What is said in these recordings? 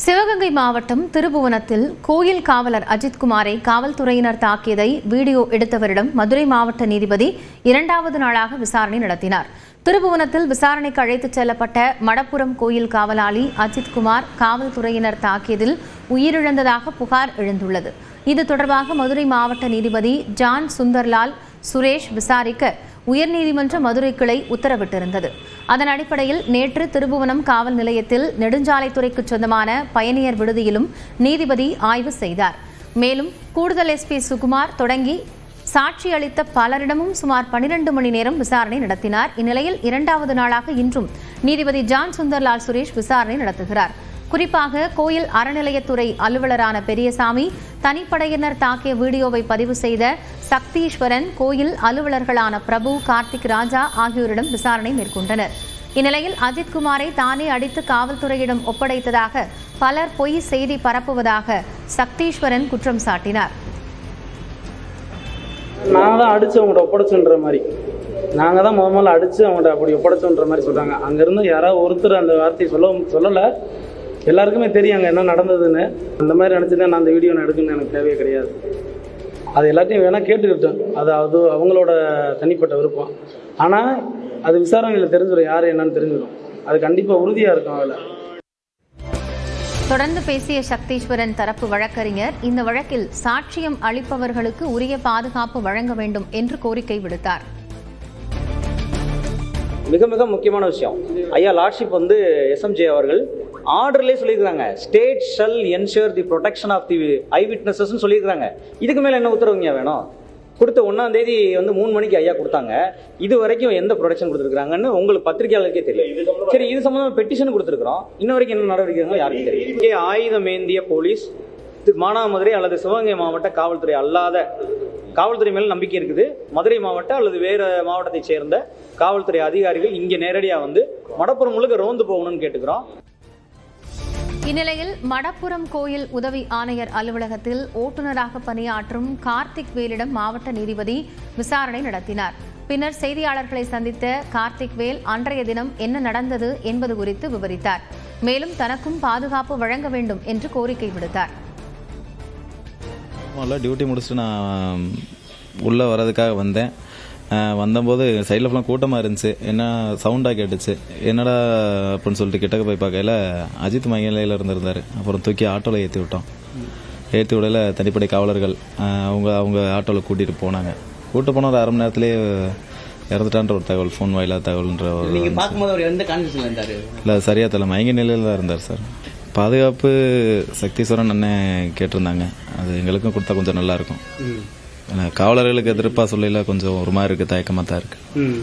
சிவகங்கை மாவட்டம் திருபுவனத்தில் கோயில் காவலர் அஜித்குமாரை காவல்துறையினர் தாக்கியதை வீடியோ எடுத்தவரிடம் மதுரை மாவட்ட நீதிபதி இரண்டாவது நாளாக விசாரணை நடத்தினார். திருபுவனத்தில் விசாரணைக்கு அழைத்துச் செல்லப்பட்ட மடப்புரம் கோயில் காவலாளி அஜித்குமார் காவல்துறையினர் தாக்கியதில் உயிரிழந்ததாக புகார் எழுந்துள்ளது. இது தொடர்பாக மதுரை மாவட்ட நீதிபதி ஜான் சுந்தர்லால் சுரேஷ் விசாரிக்க உயர்நீதிமன்ற மதுரை கிளை உத்தரவிட்டிருந்தது. அதன் அடிப்படையில் நேற்று திருபுவனம் காவல் நிலையத்தில் நெடுஞ்சாலைத்துறைக்கு சொந்தமான பயணியர் விடுதியிலும் நீதிபதி ஆய்வு செய்தார். மேலும் கூடுதல் எஸ்பி சுகுமார் தொடங்கி சாட்சி அளித்த பலரிடமும் சுமார் 12 மணி நேரம் விசாரணை நடத்தினார். இந்நிலையில் இரண்டாவது நாளாக இன்றும் நீதிபதி ஜான் சுந்தர்லால் சுரேஷ் விசாரணை நடத்துகிறார். குறிப்பாக கோயில் அறநிலையத்துறை அலுவலரான பெரியசாமி, தனிப்படையினர் தாக்கிய வீடியோவை பதிவு செய்த சக்தீஸ்வரன், கோயில் அலுவலர்களான பிரபு, கார்த்திக் ராஜா ஆகியோரிடம் விசாரணை மேற்கொண்டனர். இந்நிலையில் அஜித்குமாரை தானே அடித்து காவல்துறையிடம் ஒப்படைத்ததாக பலர் பொய் செய்தி பரப்புவதாக சக்தீஸ்வரன் குற்றம் சாட்டினார். நாங்கள் தான் அடித்து அவங்கள்ட்ட ஒப்படைச்சுன்ற மாதிரி, நாங்கள் தான் முதல்ல அடித்து அவங்கள்ட்ட அப்படி ஒப்படைச்சோன்ற மாதிரி சொல்கிறாங்க. அங்கேருந்து யாராவது ஒருத்தர் அந்த வார்த்தையை சொல்லலை. எல்லாருக்குமே தெரியும் அங்கே என்ன நடந்ததுன்னு. அந்த மாதிரி நினச்சிதான் நான் அந்த வீடியோ நான் எடுக்கணும்னு எனக்கு தேவையே கிடையாது. அது எல்லாத்தையும் வேணால் கேட்டுக்கிட்டேன். அது அவங்களோட தனிப்பட்ட விருப்பம். ஆனால் அது விசாரணையில் தெரிஞ்சிடும், யார் என்னன்னு தெரிஞ்சிடும். அது கண்டிப்பாக உறுதியாக இருக்கும். அதில் தொடர்ந்து பேசிய சக்தீஸ்வரன் தரப்பு வழக்கறிஞர் இந்த வழக்கில் சாட்சியம் அளிப்பவர்களுக்கு உரிய பாதுகாப்பு வழங்க வேண்டும் என்று கோரிக்கை விடுத்தார். மிக மிக முக்கியமான விஷயம், ஐயா லார்ட்ஷிப் எஸ்எம்ஜே அவர்கள் ஆர்டர்லேயே சொல்லியிருக்காங்க, state shall ensure the protection of the eye witnesses சொல்லியிருக்காங்க. இதுக்கு மேலே என்ன உத்தரவுங்க வேணும்? கொடுத்த 1ஆம் தேதி 3 மணிக்கு ஐயா கொடுத்தாங்க. இது வரைக்கும் எந்த ப்ரொடெக்ஷன் கொடுத்துருக்காங்கன்னு உங்களுக்கு பத்திரிகையாளருக்கே தெரியும். சரி, இது சம்பந்தமாக பெட்டிஷன் கொடுத்துருக்குறோம். இன்ன வரைக்கும் என்ன நடவடிக்கை யாருக்கும் தெரியும். ஆயுதம் ஏந்திய போலீஸ் மானாமதுரை அல்லது சிவகங்கை மாவட்ட காவல்துறை அல்லாத காவல்துறை மேல நம்பிக்கை இருக்குது. மதுரை மாவட்ட அல்லது வேறு மாவட்டத்தை சேர்ந்த காவல்துறை அதிகாரிகள் இங்கே நேரடியாக மடப்புறம் முழுக்க ரோந்து போகணும்னு கேட்டுக்கிறோம். இந்நிலையில் மடப்புரம் கோயில் உதவி ஆணையர் அலுவலகத்தில் ஓட்டுநராக பணியாற்றும் கார்த்திக் வேலிடம் மாவட்ட நீதிபதி விசாரணை நடத்தினார். பின்னர் செய்தியாளர்களை சந்தித்த கார்த்திக் வேல் அன்றைய தினம் என்ன நடந்தது என்பது குறித்து விவரித்தார். மேலும் தனக்கும் பாதுகாப்பு வழங்க வேண்டும் என்று கோரிக்கை விடுத்தார். டியூட்டி முடிச்சுட்டு நான் உள்ளே வர்றதுக்காக வந்தபோது சைடில் ஃபுல்லாக கூட்டமாக இருந்துச்சு. என்ன சவுண்டாக கேட்டுச்சு, என்னடா அப்படின்னு சொல்லிட்டு கிட்டக்க போய் பார்க்கையில் அஜித் மகிழையில் இருந்திருந்தார். அப்புறம் தூக்கி ஆட்டோவில் ஏற்றி விட்டோம். ஏற்றி விடல தனிப்படை காவலர்கள் அவங்க ஆட்டோவில் கூட்டிகிட்டு போனாங்க. கூட்டு போன ஒரு 1/2 மணி நேரத்துலேயே இறந்துட்டான்ற ஒரு தகவல், ஃபோன் வாயிலாக தகவல்ன்ற ஒரு இல்லை சரியாக தெரியல, மயங்க நிலையில் தான் இருந்தார் சார். பாதுகாப்பு சக்தீஸ்வரன் அண்ணன் கேட்டிருந்தாங்க. அது எங்களுக்கும் கொடுத்தா கொஞ்சம் நல்லாயிருக்கும். காவலர்களுக்கு எதிர்ப்பாக சொல்லல கொஞ்சம் ஒரு மாதிரி இருக்குது, தயக்கமாக தான் இருக்குது.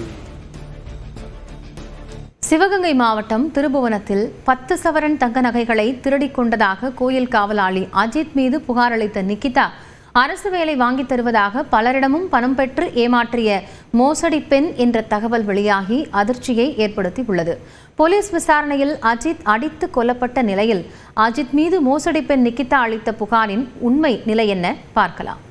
சிவகங்கை மாவட்டம் திருபுவனத்தில் 10 சவரன் தங்க நகைகளை திருடிக் கொண்டதாக கோயில் காவலாளி அஜித் மீது புகார் அளித்த நிகிதா, அரசு வேலை வாங்கித் தருவதாக பலரிடமும் பணம் பெற்று ஏமாற்றிய மோசடி பெண் என்ற தகவல் வெளியாகி அதிர்ச்சியை ஏற்படுத்தியுள்ளது. போலீஸ் விசாரணையில் அஜித் அடித்து கொல்லப்பட்ட நிலையில் அஜித் மீது மோசடி பெண் நிகிதா அளித்த புகாரின் உண்மை நிலை என்ன பார்க்கலாம்.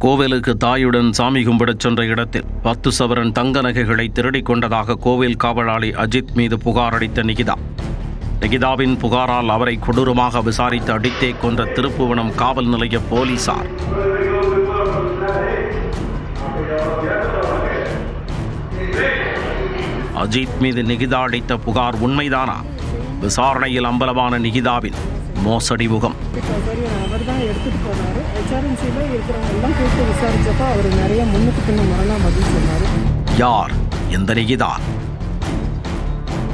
கோவிலுக்கு தாயுடன் சாமி கும்பிடச் சென்ற இடத்தில் 10 சவரன் தங்க நகைகளை திருடிக் கொண்டதாக கோவில் காவலாளி அஜித் மீது புகார் அளித்த நிகிதாவின் புகாரால் அவரை கொடூரமாக விசாரித்து அடித்தே கொன்ற திருப்புவனம் காவல் நிலைய போலீசார் அஜித் மீது நிகிதா அளித்த புகார் உண்மைதானா? விசாரணையில் அம்பலமான நிகிதாவின் மோசடி முகம். அவர் தான் எடுத்துட்டு போனாரு. HRMCல இருக்கிறவங்க கேட்டு விசாரிச்சப்ப அவர் நிறைய முன்னுக்கு பின்ன முரணா பதில் சொன்னாரு. யார் எந்த நிகிதா?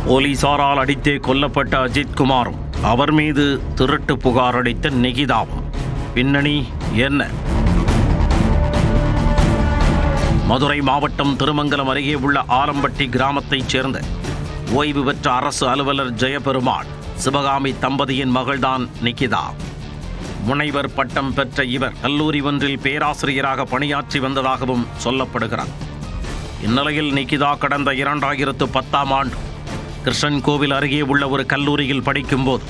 போலீசாரால் அடித்தே கொல்லப்பட்ட அஜித் குமாரும் அவர் மீது திருட்டு புகார் அளித்த நிகிதாவும் பின்னணி என்ன? மதுரை மாவட்டம் திருமங்கலம் அருகே உள்ள ஆலம்பட்டி கிராமத்தைச் சேர்ந்த ஓய்வு பெற்ற அரசு அலுவலர் ஜெயபெருமாள் சிவகாமி தம்பதியின் மகள்தான் நிகிதா. முனைவர் பட்டம் பெற்ற இவர் கல்லூரி ஒன்றில் பேராசிரியராக பணியாற்றி வந்ததாகவும் சொல்லப்படுகிறார். இந்நிலையில் நிகிதா கடந்த 2010ஆம் ஆண்டு கிருஷ்ணன் கோவில் அருகே உள்ள ஒரு கல்லூரியில் படிக்கும்போது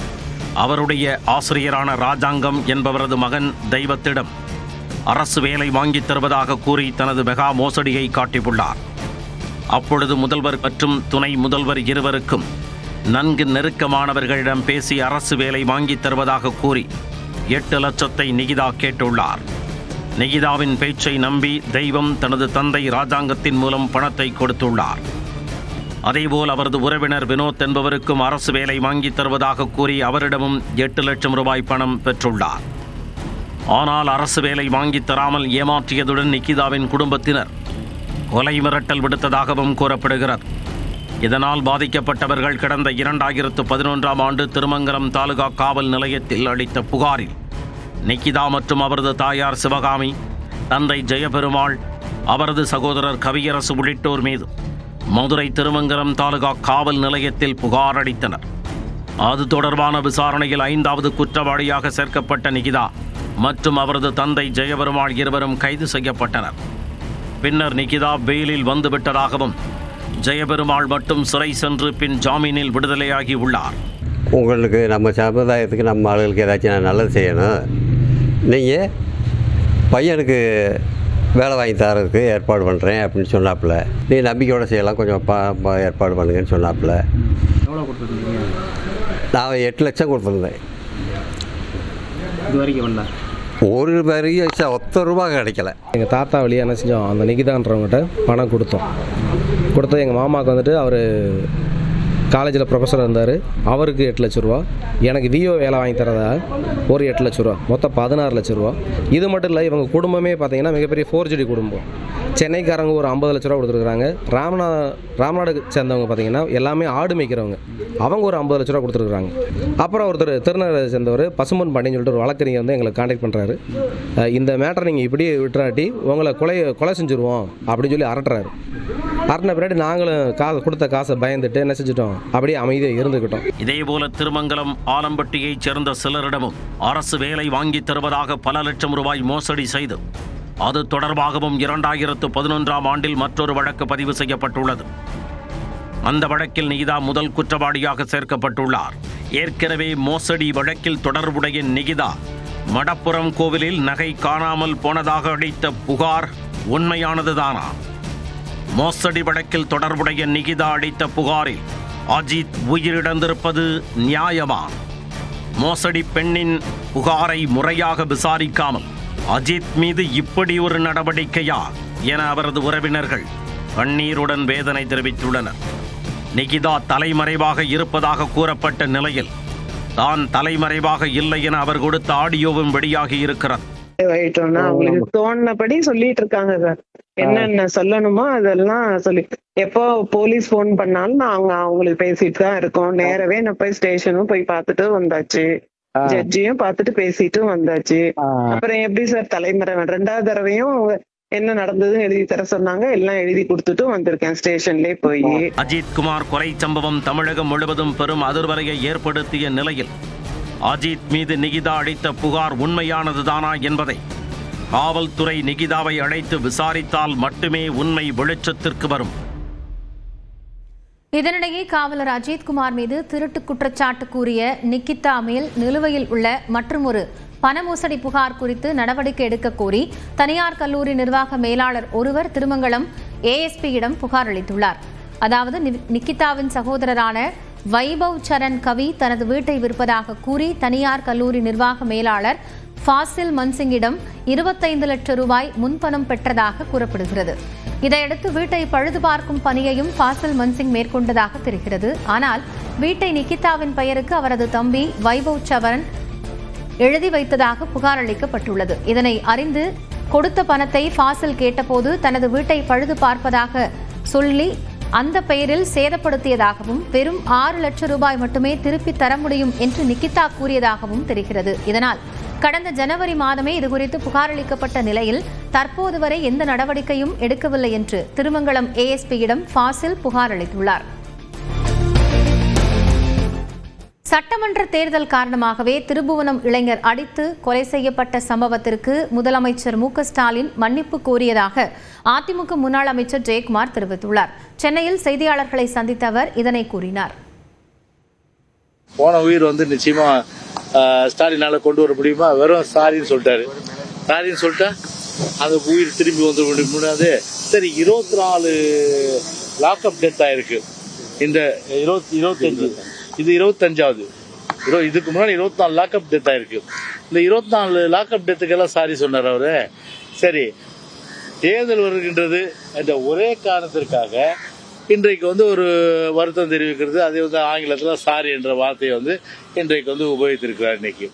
அவருடைய ஆசிரியரான ராஜாங்கம் என்பவரது மகன் தெய்வத்திடம் அரசு வேலை வாங்கித் தருவதாக கூறி தனது மெகா மோசடியை காட்டியுள்ளார். அப்பொழுது முதல்வர் மற்றும் துணை முதல்வர் இருவருக்கும் நன்கு நெருக்கமானவர்களிடம் பேசி அரசு வேலை வாங்கித் தருவதாக கூறி 8 லட்சத்தை நிகிதா கேட்டுள்ளார். நிகிதாவின் பேச்சை நம்பி தெய்வம் தனது தந்தை ராஜாங்கத்தின் மூலம் பணத்தை கொடுத்துள்ளார். அதேபோல் அவரது உறவினர் வினோத் என்பவருக்கும் அரசு வேலை வாங்கித் தருவதாக கூறி அவரிடமும் 8 லட்சம் ரூபாய் பணம் பெற்றுள்ளார். ஆனால் அரசு வேலை வாங்கித் தராமல் ஏமாற்றியதுடன் நிகிதாவின் குடும்பத்தினர் கொலை மிரட்டல் விடுத்ததாகவும் கூறப்படுகிறது. இதனால் பாதிக்கப்பட்டவர்கள் கடந்த 2011ஆம் ஆண்டு திருமங்கலம் தாலுகா காவல் நிலையத்தில் அளித்த புகாரில் நிகிதா மற்றும் அவரது தாயார் சிவகாமி, தந்தை ஜெயபெருமாள், அவரது சகோதரர் கவியரசு உள்ளிட்டோர் மீது மதுரை திருமங்கலம் தாலுகா காவல் நிலையத்தில் புகார் அளித்தனர். அது தொடர்பான விசாரணையில் 5வது குற்றவாளியாக சேர்க்கப்பட்ட நிகிதா மற்றும் அவரது தந்தை ஜெயபெருமாள் இருவரும் கைது செய்யப்பட்டனர். பின்னர் நிகிதா பெயிலில் வந்துவிட்டதாகவும் ஜெயபெருமாள் மட்டும் சிறை சென்று பின் ஜாமீனில் விடுதலையாகி உள்ளார். உங்களுக்கு நம்ம சமுதாயத்துக்கு நம்ம ஆளுகளுக்கு ஏதாச்சும் நல்லது செய்யணும், நீங்கள் பையனுக்கு வேலை வாங்கி தரதுக்கு ஏற்பாடு பண்ணுறேன் அப்படின்னு சொன்னாப்புல, நீ நம்பிக்கையோடு செய்யலாம், கொஞ்சம் ஏற்பாடு பண்ணுங்கன்னு சொன்னாப்புல. எவ்வளோ கொடுத்துருந்தீங்க? நான் 8 லட்சம் கொடுத்துருந்தேன். இது வரைக்கும் வந்தா ஒரு பெரிய ஒத்த ரூபா கிடைக்கல. எங்கள் தாத்தா வழியாக என்ன செஞ்சோம், அந்த நிகிதான்றவங்ககிட்ட பணம் கொடுத்தோம். எங்கள் மாமாவுக்கு வந்துட்டு அவர் காலேஜில் ப்ரொஃபஸர் இருந்தார், அவருக்கு 8 லட்ச ரூபா, எனக்கு விஓ வேலை வாங்கி தரதா ஒரு 8 லட்ச ரூபா, மொத்தம் 16 லட்ச ரூபா. இது மட்டும் இல்லை, இவங்க குடும்பமே பார்த்தீங்கன்னா மிகப்பெரிய ஃபோர்ஜரி குடும்பம். சென்னைக்காரங்க ஒரு 50 லட்ச ரூபா கொடுத்துருக்குறாங்க. ராமநாடு சேர்ந்தவங்க பார்த்தீங்கன்னா எல்லாமே ஆடு மேய்க்கிறவங்க, அவங்க ஒரு 50 லட்ச ரூபா கொடுத்துருக்குறாங்க. அப்புறம் ஒருத்தர் திருநெல்வேலியை சேர்ந்தவர் பசும்பொன் பாண்டியன்னு சொல்லிட்டு ஒரு வழக்கறிஞர் வந்து எங்களை கான்டாக்ட் பண்ணுறாரு. இந்த மேட்டரை நீங்கள் இப்படி விட்டுறாட்டி உங்களை கொலை செஞ்சுருவோம் அப்படின்னு சொல்லி அரட்டுறாரு. அரட்டின பின்னாடி நாங்களும் கொடுத்த காசை பயந்துட்டு என்ன செஞ்சுட்டோம், அப்படியே அமைதியாக இருந்துக்கிட்டோம். இதேபோல திருமங்கலம் ஆலம்பட்டியைச் சேர்ந்த சிலரிடமும் அரசு வேலை வாங்கித் தருவதாக பல லட்சம் ரூபாய் மோசடி செய்து அது தொடர்பாகவும் 2011ஆம் ஆண்டில் மற்றொரு வழக்கு பதிவு செய்யப்பட்டுள்ளது. அந்த வழக்கில் நிகிதா முதல் குற்றவாளியாக சேர்க்கப்பட்டுள்ளார். ஏற்கனவே மோசடி வழக்கில் தொடர்புடைய நிகிதா மடப்புரம் கோவிலில் நகை காணாமல் போனதாக அளித்த புகார் உண்மையானதுதானா? மோசடி வழக்கில் தொடர்புடைய நிகிதா அளித்த புகாரில் அஜித் உயிரிழந்திருப்பது நியாயமா? மோசடி பெண்ணின் புகாரை முறையாக விசாரிக்காமல் அஜித் மீது இப்படி ஒரு நடவடிக்கையா என அவரது உறவினர்கள் கண்ணீருடன் வேதனை தெரிவித்துள்ளனர். நிகிதா தலைமறைவாக இருப்பதாக கூறப்பட்ட நிலையில் தான் தலைமறைவாக இல்லை என அவர் கொடுத்த ஆடியோவும் வெளியாகி இருக்கிறது. அவங்களுக்கு தோணுனபடி சொல்லிட்டு இருக்காங்க சார். என்னென்ன சொல்லணுமோ அதெல்லாம் சொல்லி, எப்போ போலீஸ் போன் பண்ணாலும் நாங்க அவங்களுக்கு பேசிட்டு தான் இருக்கோம். நேரவே நான் போய் ஸ்டேஷனும் போய் பார்த்துட்டு வந்தாச்சு, ஜட்ஜியும் பார்த்துட்டு பேசிட்டு வந்தாச்சு. அப்புறம் எப்படி சார் தலைமறை? 2வது தடவையும் என்ன நடந்ததுன்னு எழுதி தர சொன்னாங்க, எல்லாம் எழுதி கொடுத்துட்டு வந்திருக்கேன் ஸ்டேஷன்லயே போய். அஜித் குமார் கொலை சம்பவம் தமிழகம் முழுவதும் பெரும் அதிர்வலையை ஏற்படுத்திய நிலையில் அஜித் மீது நிகிதா அளித்த புகார் உண்மையானதுதானா என்பதை காவல்துறை நிகிதாவை அழைத்து விசாரித்தால் மட்டுமே உண்மை வெளிச்சத்திற்கு வரும். இதனிடையே காவலர் அஜித்குமார் மீது திருட்டு குற்றச்சாட்டு கூறிய நிகிதா மேல் நிலுவையில் உள்ள மற்றொரு பண மோசடி புகார் குறித்து நடவடிக்கை எடுக்க கோரி தனியார் கல்லூரி நிர்வாக மேலாளர் ஒருவர் திருமங்கலம் ஏஎஸ்பியிடம் புகார் அளித்துள்ளார். அதாவது நிகிதாவின் சகோதரரான வைபவ் சரண் கவி தனது வீட்டை விற்பதாக கூறி தனியார் கல்லூரி நிர்வாக மேலாளர் ஃபாசில் மன்சிங்கிடம் 25 லட்சம் ரூபாய் முன்பணம் பெற்றதாக கூறப்படுகிறது. இதையடுத்து வீட்டை பழுது பார்க்கும் பணியையும் ஃபாசில் மன்சிங் மேற்கொண்டதாக தெரிகிறது. ஆனால் வீட்டை நிகிதாவின் பெயருக்கு அவரது தம்பி வைபவ் சரண் எழுதி வைத்ததாக புகார் அளிக்கப்பட்டுள்ளது. இதனை அறிந்து கொடுத்த பணத்தை ஃபாசில் கேட்டபோது தனது வீட்டை பழுது பார்ப்பதாக சொல்லி அந்த பெயரில் சேதப்படுத்தியதாகவும் வெறும் 6 லட்சம் ரூபாய் மட்டுமே திருப்பி தர முடியும் என்று நிகிதா கூறியதாகவும் தெரிகிறது. இதனால் கடந்த ஜனவரி மாதமே இதுகுறித்து புகார் அளிக்கப்பட்ட நிலையில் தற்போது வரை எந்த நடவடிக்கையும் எடுக்கவில்லை என்று திருமங்கலம் ஏஎஸ்பியிடம் ஃபாசில் புகார் அளித்துள்ளார். சட்டமன்ற தேர்தல் காரணமாகவே திருபுவனம் இளைஞர் அடித்து கொலை செய்யப்பட்ட சம்பவத்திற்கு முதலமைச்சர் மு.க.ஸ்டாலின் மன்னிப்பு கோரியதாக அதிமுக முன்னாள் அமைச்சர் ஜெயக்குமார் தெரிவித்துள்ளார். சென்னையில் செய்தியாளர்களை சந்தித்த அவர் இதனை கூறினார். போன உயிர் நிச்சயமா ஸ்டாலினால கொண்டு வர முடியுமா? வெறும் சாரின்னு சொல்லிட்டாரு. சாரின்னு சொல்லிட்டா அந்த உயிர் திரும்பி வந்துட முடியாது. சரி, 24 லாக்அப் டெத் ஆயிருக்கு. இந்த 25 இது 25வது. இதுக்கு முன்னாடி 24 லாக்அப் டெத் ஆயிருக்கு. இந்த 24 லாக்அப் டெத்துக்கெல்லாம் சாரி சொன்னார் அவரு. சரி, தேர்தல் வருகின்றது என்ற ஒரே காரணத்திற்காக இன்றைக்கு ஒரு வருத்தம் தெரிவிக்கிறது, அதே ஆங்கிலத்தில் சாரி என்ற வார்த்தையை இன்றைக்கு உபயோகித்திருக்கிறார் இன்னைக்கு.